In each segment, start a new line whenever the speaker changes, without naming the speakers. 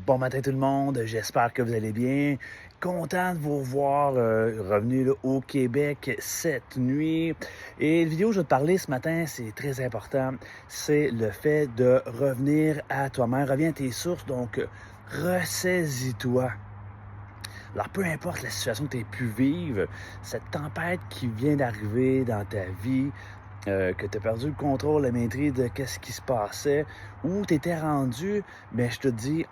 Bon matin tout le monde, j'espère que vous allez bien. Content de vous voir revenu là, au Québec cette nuit. Et la vidéo que je vais te parler ce matin, c'est très important. C'est le fait de revenir à toi-même. Reviens à tes sources, donc ressaisis-toi. Alors, peu importe la situation que tu aies pu vivre, cette tempête qui vient d'arriver dans ta vie, que tu as perdu le contrôle, la maîtrise de qu'est-ce qui se passait, où tu étais rendu, mais je te dis,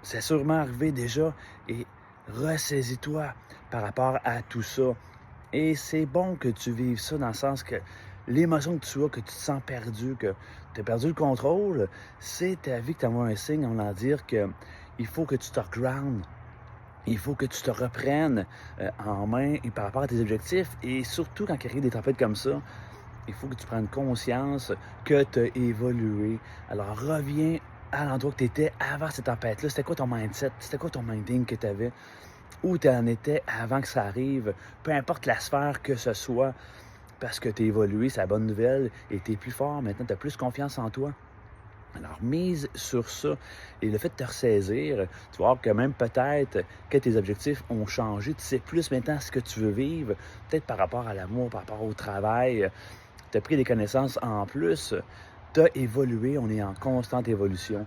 c'est sûrement arrivé déjà et ressaisis-toi par rapport à tout ça. Et c'est bon que tu vives ça dans le sens que l'émotion que tu as, que tu te sens perdu, que tu as perdu le contrôle, c'est ta vie qui t'envoie un signe en voulant dire que il faut que tu te ground. Il faut que tu te reprennes en main et par rapport à tes objectifs. Et surtout quand il arrive des tempêtes comme ça, il faut que tu prennes conscience que tu as évolué. Alors, reviens à l'endroit que tu étais avant cette tempête-là. C'était quoi ton mindset? C'était quoi ton minding que tu avais? Où tu en étais avant que ça arrive? Peu importe la sphère que ce soit, parce que tu as évolué, c'est la bonne nouvelle, et tu es plus fort. Maintenant, tu as plus confiance en toi. Alors, mise sur ça et le fait de te ressaisir, tu vas voir que même peut-être que tes objectifs ont changé. Tu sais plus maintenant ce que tu veux vivre, peut-être par rapport à l'amour, par rapport au travail. Tu as pris des connaissances en plus, tu as évolué, on est en constante évolution.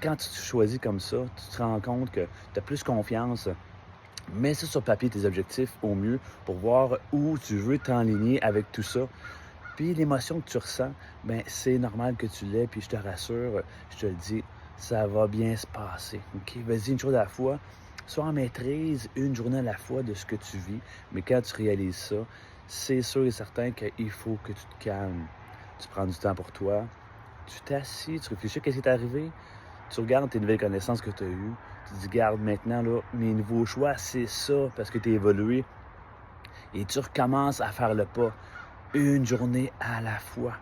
Quand tu te choisis comme ça, tu te rends compte que tu as plus confiance. Mets ça sur papier, tes objectifs au mieux, pour voir où tu veux t'enligner avec tout ça. Puis l'émotion que tu ressens, ben c'est normal que tu l'aies, puis je te rassure, je te le dis, ça va bien se passer. OK? Vas-y une chose à la fois. Sois en maîtrise une journée à la fois de ce que tu vis. Mais quand tu réalises ça, c'est sûr et certain qu'il faut que tu te calmes. Tu prends du temps pour toi, tu t'assis, tu réfléchis à ce qui est arrivé, tu regardes tes nouvelles connaissances que tu as eues, tu te dis, garde maintenant, là, mes nouveaux choix, c'est ça, parce que tu as évolué. Et tu recommences à faire le pas une journée à la fois.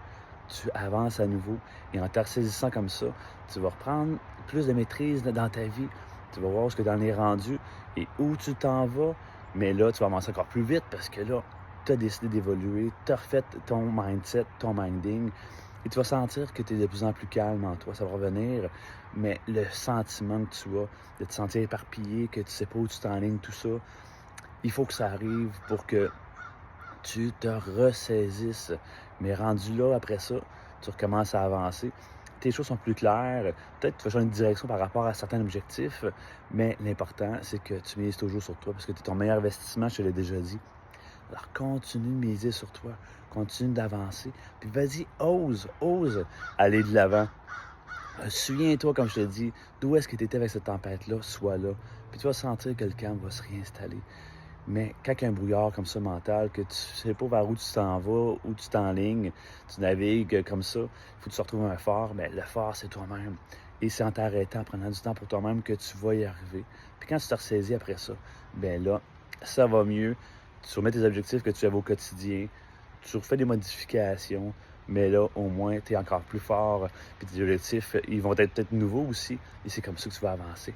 Tu avances à nouveau et en te ressaisissant comme ça, tu vas reprendre plus de maîtrise dans ta vie. Tu vas voir ce que tu en es rendu et où tu t'en vas. Mais là, tu vas avancer encore plus vite parce que là, tu as décidé d'évoluer, tu as refait ton mindset, ton minding et tu vas sentir que tu es de plus en plus calme en toi. Ça va revenir, mais le sentiment que tu as de te sentir éparpillé, que tu ne sais pas où tu t'enlignes, tout ça, il faut que ça arrive pour que tu te ressaisisses. Mais rendu là, après ça, tu recommences à avancer. Tes choses sont plus claires. Peut-être que tu vas changer de direction par rapport à certains objectifs, mais l'important, c'est que tu mises toujours sur toi parce que tu es ton meilleur investissement, je te l'ai déjà dit. Alors, continue de miser sur toi, continue d'avancer, puis vas-y, ose aller de l'avant. Souviens-toi, comme je te dis, d'où est-ce que tu étais avec cette tempête-là, sois là. Puis tu vas sentir que le calme va se réinstaller. Mais quand il y a un brouillard comme ça mental, que tu sais pas vers où tu t'en vas, où tu t'enlignes, tu navigues comme ça, il faut que tu retrouves un phare, mais le phare, c'est toi-même. Et c'est en t'arrêtant, en prenant du temps pour toi-même que tu vas y arriver. Puis quand tu te ressaisis après ça, ben là, ça va mieux. Tu remets tes objectifs que tu avais au quotidien, tu refais des modifications, mais là, au moins, tu es encore plus fort. Puis tes objectifs, ils vont être peut-être nouveaux aussi, et c'est comme ça que tu vas avancer.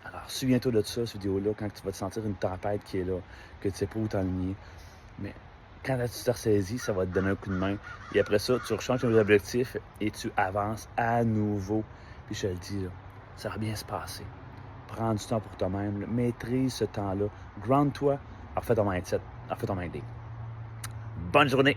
Alors, souviens-toi de ça, cette vidéo-là, quand tu vas te sentir une tempête qui est là, que tu ne sais pas où t'enligner. Mais quand tu te ressaisis, ça va te donner un coup de main. Et après ça, tu rechanges tes objectifs et tu avances à nouveau. Puis je te le dis, là, ça va bien se passer. Prends du temps pour toi-même, là. Maîtrise ce temps-là. Ground-toi, refais ton mindset, refais ton minding. Bonne journée!